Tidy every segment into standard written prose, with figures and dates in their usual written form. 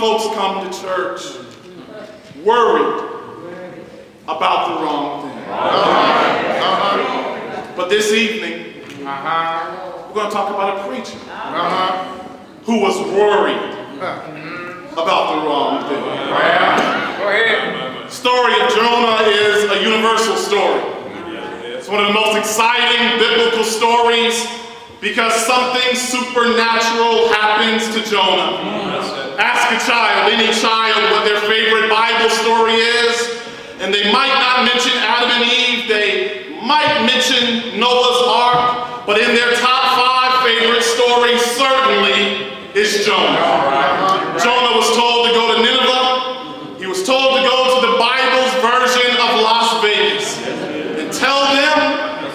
folks come to church worried about the wrong thing. But this evening, we're going to talk about a preacher who was worried about the wrong thing. Go ahead. The story of Jonah is a universal story. It's one of the most exciting biblical stories because something supernatural happens to Jonah. Ask a child, any child, what their favorite Bible story is, and they might not mention Adam and Eve, they might mention Noah's Ark, but in their top 5 favorite stories certainly is Jonah. Jonah was told to go to Nineveh. He was told to go to the Bible's version of Las Vegas and tell them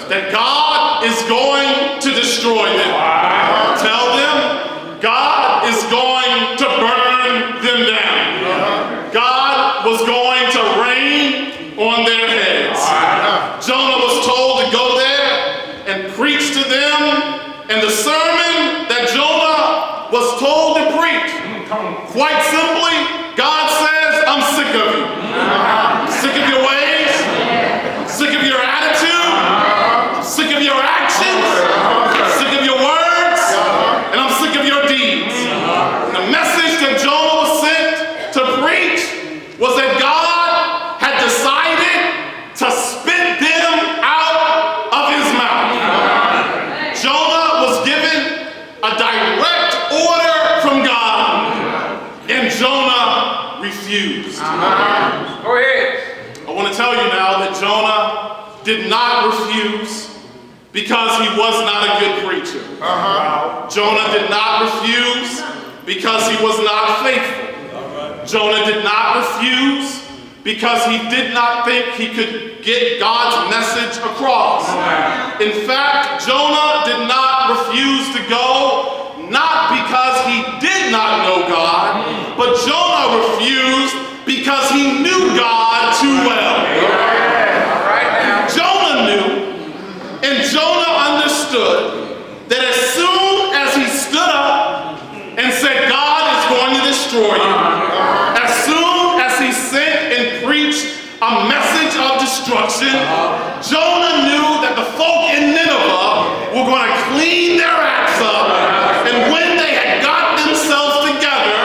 that God is going to destroy them. Tell them God is going to burn them down. God was going to rain on their heads. Jonah was told to go there and preach to them, and the sermon that Jonah was told to preach, quite simply, God says, I'm sick of you. I'm sick of your ways. I'm sick of your attitude. I'm sick of your actions. I'm sick of your words. And I'm sick of your deeds. And the message that Jonah was sent to preach was that God had decided to spit them out of his mouth. Jonah was given a direct order from God, and Jonah refused. Go ahead. I want to tell you now that Jonah did not refuse because he was not a good preacher. Jonah did not refuse because he was not faithful. Jonah did not refuse because he did not think he could get God's message across. In fact, Jonah did not refuse to go, not because he did not know God, but Jonah refused because he knew God too well. Jonah knew, and Jonah understood that as soon as he stood up and said, God is going to destroy you, as soon as he sent and preached a message of destruction, Jonah knew that the folk in Nineveh were going to clean their acts up, and when they had got themselves together,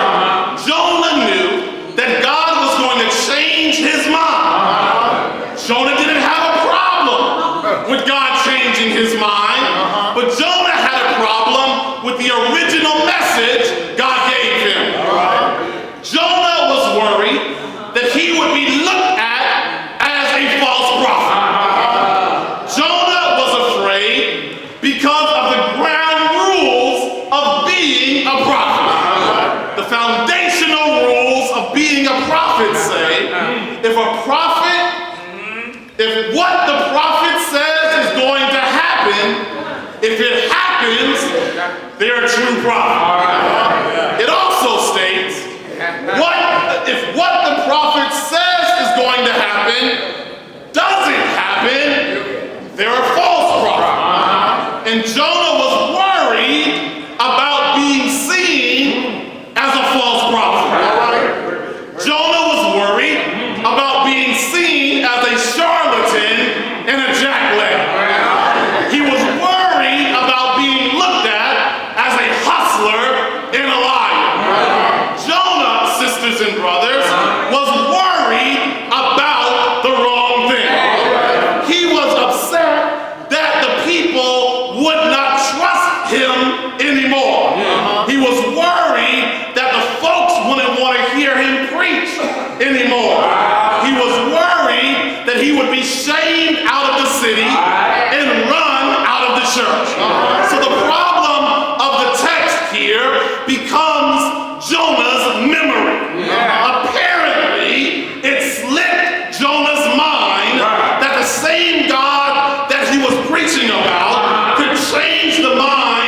Jonah knew that God was going to change his mind. Jonah didn't have a problem with God changing his mind, but Jonah had a problem with the original message God gave him. Jonah was worried that he would be looked at as a false prophet. Jonah was afraid because of the ground rules of being a prophet. The foundational rules of being a prophet say, if what the prophet says is going to happen, if it happens, they're a true prophet. It also states, if what the prophet says is going to happen doesn't happen, they're a false prophet. And Jonah was worried about being seen as a false prophet. Jonah was worried about being seen as a charlatan and a jackleg. He was worried about being looked at as a hustler and a liar. Jonah, sisters and brothers, was worried about the wrong thing. He was upset that the people would not trust him anymore. He was worried that the folks wouldn't want to hear him preach anymore. He was worried that he would be shamed out of the city and run out of the church. So the problem of the text here becomes Jonah's memory. Apparently, it slipped Jonah's mind that the same God that he was preaching about could change the mind,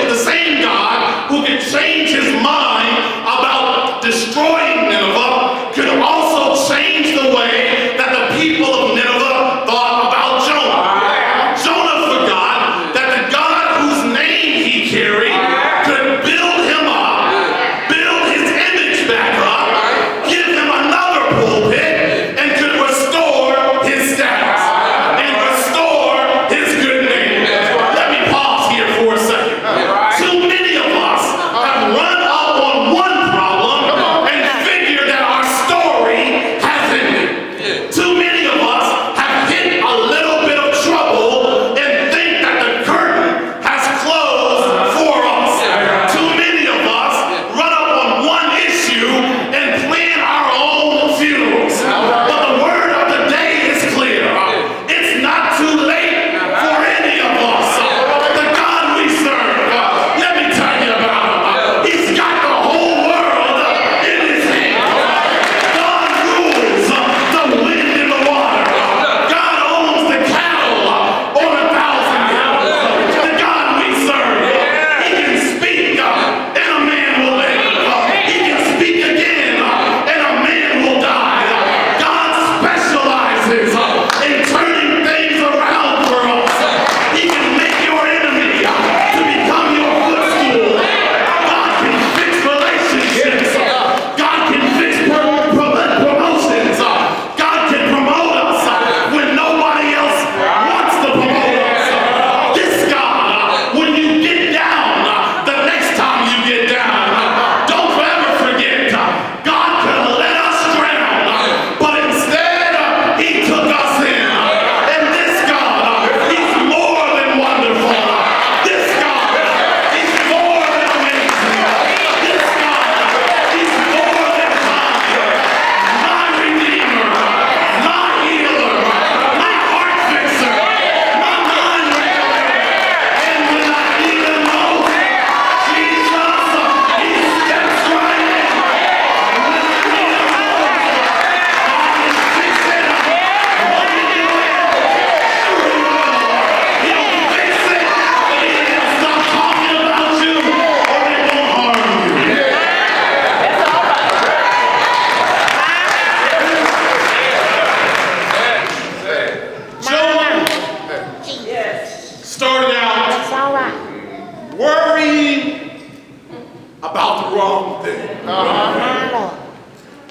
the same God who could change his mind about destroying Nineveh could also change the way that the people of Nineveh thought about Jonah. Jonah forgot that the God whose name he carried could build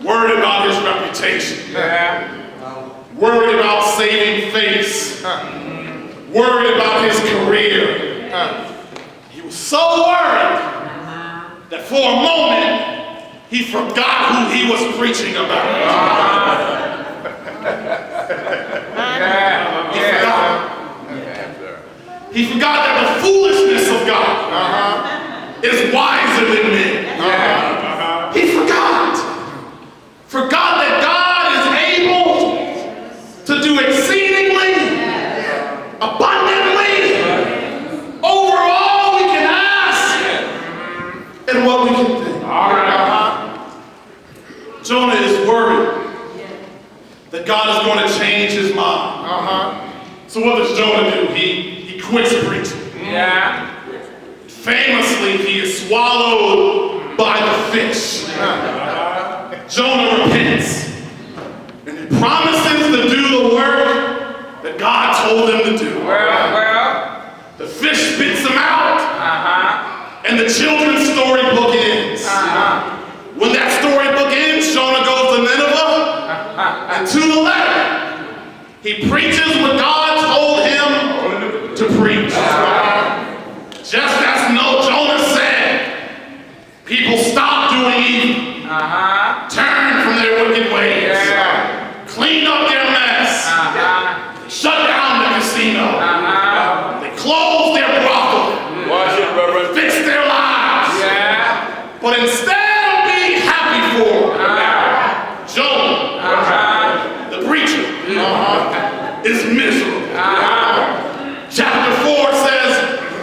Worried about his reputation. Worried about saving face. Worried about his career. He was so worried that for a moment he forgot who he was preaching about. He forgot that the foolishness of God is wiser than men. He forgot that God is able to do exceedingly, abundantly, over all we can ask and what we can think. Jonah is worried that God is going to change his mind. So what does Jonah do? He quits preaching. Famously, he is swallowed by the fish. Jonah repents and he promises to do the work that God told him to do. The fish spits him out, and the children's storybook ends. When that storybook ends, Jonah goes to Nineveh, and to the letter, he preaches what God told him to preach. Just as Jonah said, people stop doing evil, turn from their wicked ways, clean up their mess, shut down the casino, they close their brothel, fix their lives. But instead of being happy for Jonah, the preacher, is miserable. Chapter 4 says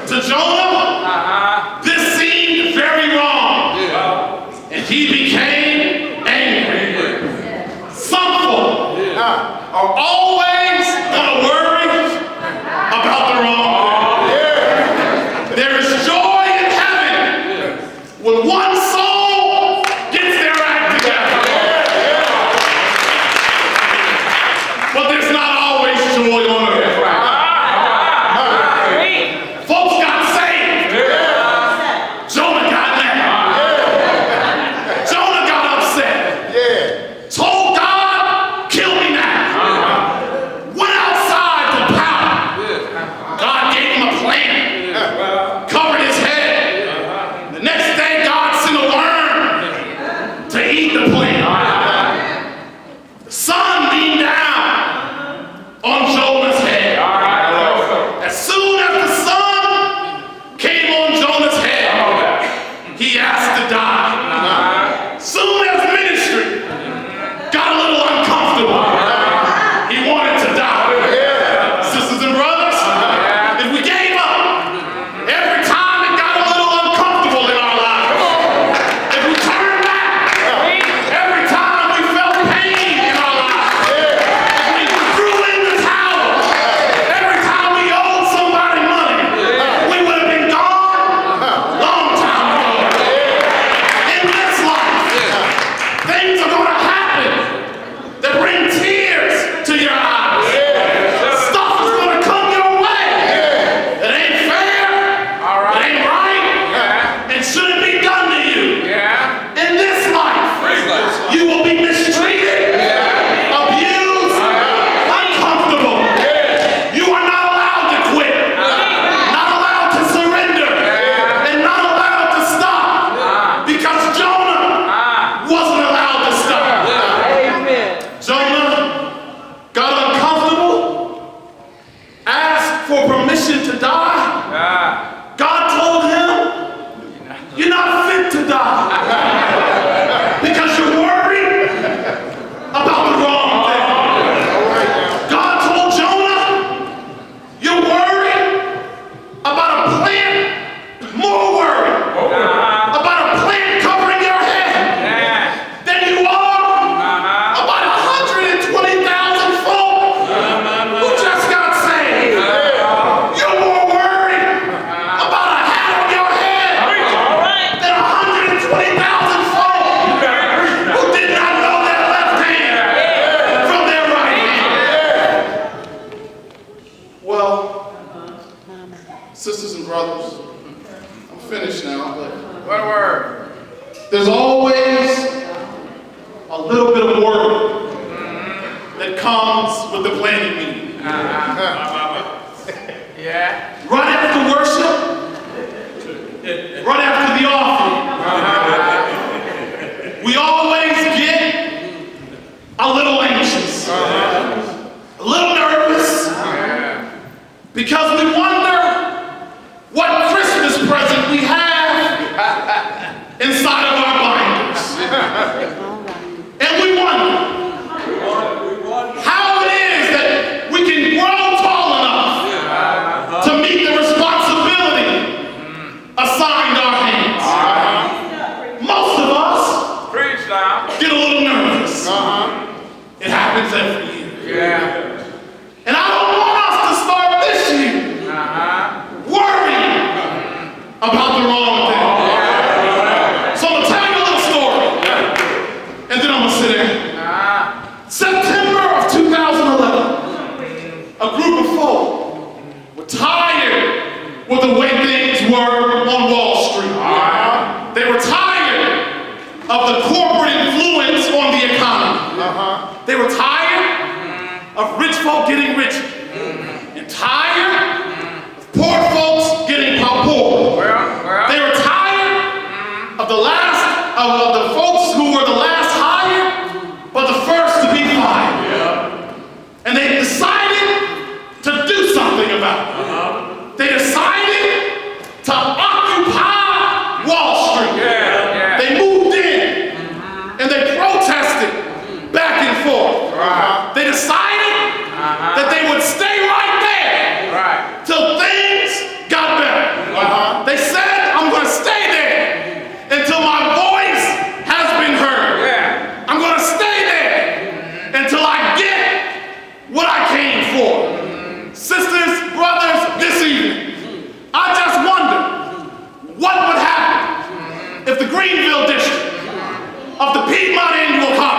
to Jonah, this seemed very wrong, and he became angry. Some folk are always going to worry about the wrong thing. There is joy in heaven when one soul gets their act together. But there's not always joy on earth. Folks got saved. Jonah got mad. Jonah got upset. Told God, kill me now. Went outside to pout. God gave him a plan. Covered his head. The next day, God sent a worm to eat the plan. The sun beamed down on Jonah's head. As soon as the sun came on Jonah's head, he asked to die. Soon as ministry got a little uncomfortable, he wanted to die. Sisters and brothers, if we gave up every time it got a little uncomfortable in our lives, if we turned back every time we felt pain in our lives, if we threw in the towel every time we owed somebody money, we would have been gone long time ago. In this life, things are going to happen that bring tears to your eyes. Stuff is going to come your way. It ain't fair, it ain't right, and shouldn't be done to you. In this life, you will be mistreated, abused, uncomfortable. You are not allowed to quit, not allowed to surrender, and not allowed to stop, because Jonah wasn't allowed to comes with the planning meeting. Yeah. Right after worship, right after the offering, we always get a little anxious, a little nervous, because we wonder what Christmas present we have inside of our binders. And we wonder how it is that we can grow tall enough to meet the responsibility assigned our hands. Most of us get a little nervous. It happens every year. And I don't want us to start this year worrying about the wrong thing. So I'm going to tell you a little story, and then I'm going to sit down. September of 2011, a group of folk were tired with the way things were on Wall Street. They were tired of the corporate influence on the economy. They were tired of rich folk getting richer, and tired of poor folks getting poor. They were tired of the folks who were the last hired, but the first to be fired. And they decided to do something about it. They decided to occupy Wall Street. They moved in and they protested back and forth. They decided that they would stay right there till things got better. They said, I'm going to stay there until my voice has been heard. I'm going to stay there until I get what I came for. Sisters, brothers, this evening, I just wonder what would happen if the Greenville district of the Piedmont Annual Conference